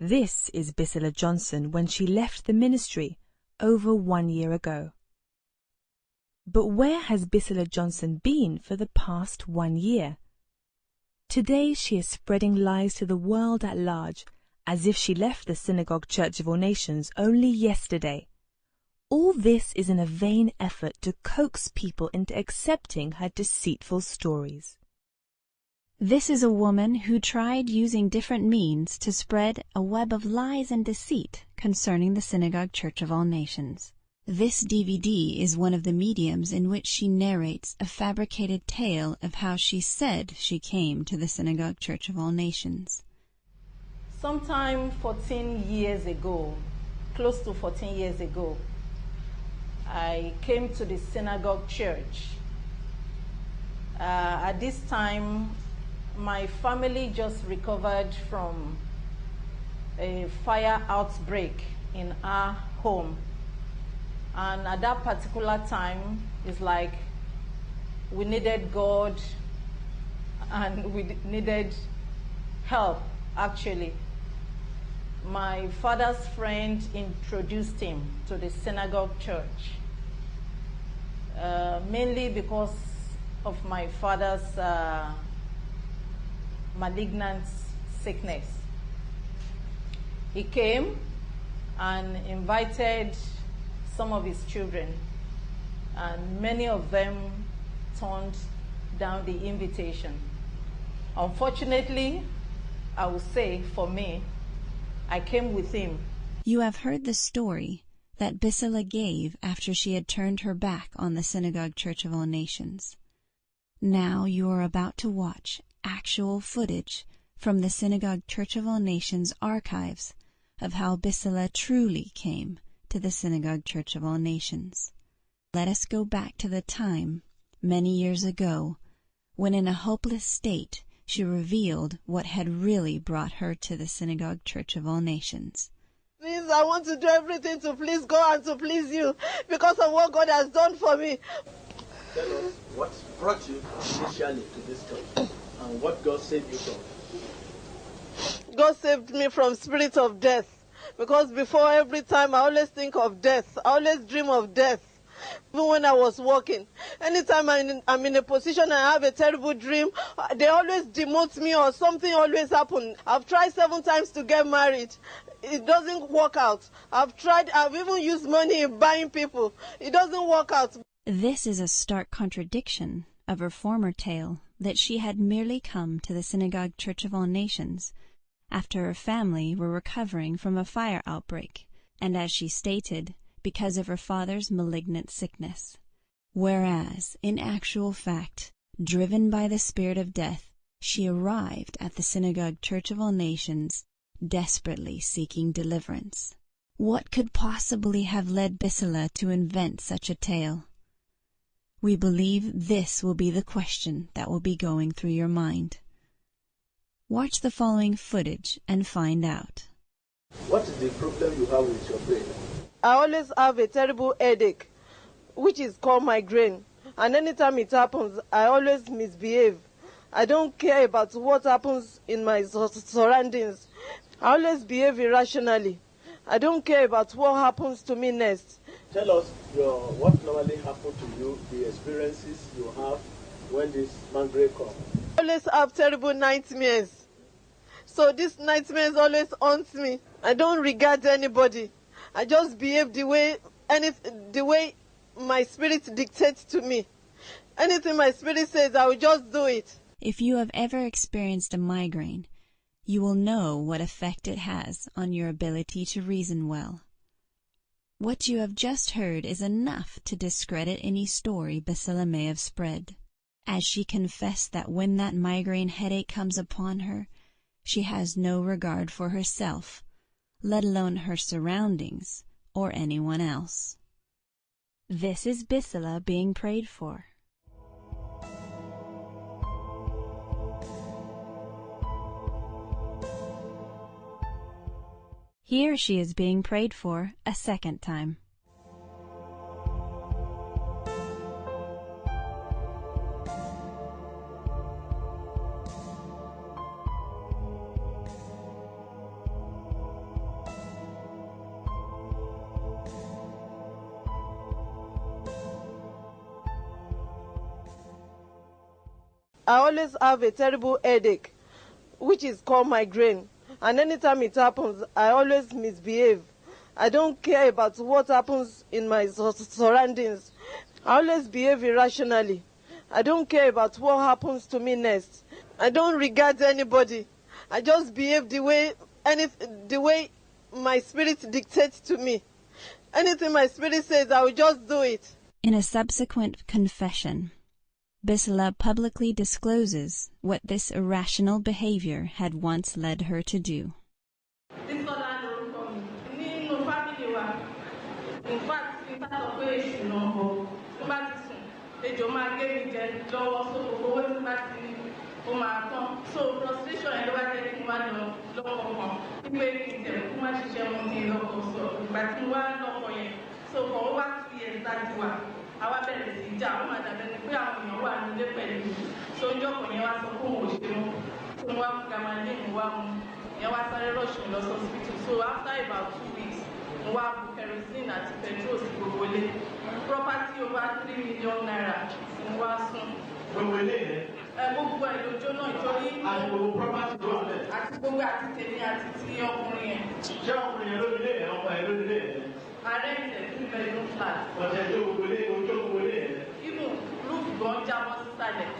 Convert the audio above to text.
This is Bisola Johnson when she left the ministry over 1 year ago. But where has Bisola Johnson been for the past 1 year? Today she is spreading lies to the world at large, as if she left the Synagogue Church of All Nations only yesterday. All this is in a vain effort to coax people into accepting her deceitful stories. This is a woman who tried using different means to spread a web of lies and deceit concerning the Synagogue Church of All Nations. This DVD is one of the mediums in which she narrates a fabricated tale of how she said she came to the Synagogue Church of All Nations. Sometime 14 years ago, close to 14 years ago, I came to the Synagogue Church. At this time, my family just recovered from a fire outbreak in our home. And at that particular time, it's like we needed God and we needed help, actually. My father's friend introduced him to the synagogue church, mainly because of my father's malignant sickness. He came and invited some of his children, and many of them turned down the invitation. Unfortunately, I would say for me, I came with him. You have heard the story that Bisola gave after she had turned her back on the Synagogue Church of All Nations. Now you are about to watch actual footage from the Synagogue Church of All Nations archives of how Bisola truly came to the Synagogue Church of All Nations. Let us go back to the time, many years ago, when in a hopeless state she revealed what had really brought her to the Synagogue Church of All Nations. Please, I want to do everything to please God and to please you because of what God has done for me. Tell us what brought you initially to this church and what God saved you from. God saved me from spirit of death. Because before, every time I always think of death. I always dream of death. Even when I was walking. Anytime I'm in a position and I have a terrible dream, they always demote me or something always happens. I've tried 7 times to get married. It doesn't work out. I've even used money in buying people. It doesn't work out. This is a stark contradiction of her former tale that she had merely come to the Synagogue Church of All Nations after her family were recovering from a fire outbreak, and as she stated, because of her father's malignant sickness. Whereas, in actual fact, driven by the spirit of death, she arrived at the Synagogue Church of All Nations, desperately seeking deliverance. What could possibly have led Bisola to invent such a tale? We believe this will be the question that will be going through your mind. Watch the following footage and find out. What is the problem you have with your brain? I always have a terrible headache, which is called migraine. And anytime it happens, I always misbehave. I don't care about what happens in my surroundings. I always behave irrationally. I don't care about what happens to me next. Tell us what normally happens to you, the experiences you have when this migraine comes. I always have terrible nightmares. So this nightmares always haunts me. I don't regard anybody. I just behave the way my spirit dictates to me. Anything my spirit says, I will just do it. If you have ever experienced a migraine, you will know what effect it has on your ability to reason well. What you have just heard is enough to discredit any story Bisola may have spread, as she confessed that when that migraine headache comes upon her, she has no regard for herself, let alone her surroundings or anyone else. This is Bisola being prayed for. Here she is being prayed for a second time. I always have a terrible headache, which is called migraine. And anytime it happens, I always misbehave. I don't care about what happens in my surroundings. I always behave irrationally. I don't care about what happens to me next. I don't regard anybody. I just behave the way my spirit dictates to me. Anything my spirit says, I will just do it. In a subsequent confession, Bisola publicly discloses what this irrational behavior had once led her to do. In fact, in part of where she know, so frustration and over getting one so for over 2 years that you are our parents in Japan and we are in one independent. So you are supposed to work Gamani one rushing the hospital. So after about 2 weeks, we have kerosene at petrol property over 3 million naira in Wasun. Gbogbo ẹ̀ lójó náà ìtorí àti gbogbo àti tèmi àti tí ọkùnrin yẹn. Ṣé ọkùnrin yẹn ló nílé ẹ̀ ọkọ ẹ̀ ló nílé ẹ̀? Ààrẹ ìtẹ̀ 2 bedroom flat. Ọ̀sẹ̀ tó gbogbo ilé ojú gbogbo ilé ẹ̀. Ibùn rúùfù gan jábọ́ sísàlẹ̀.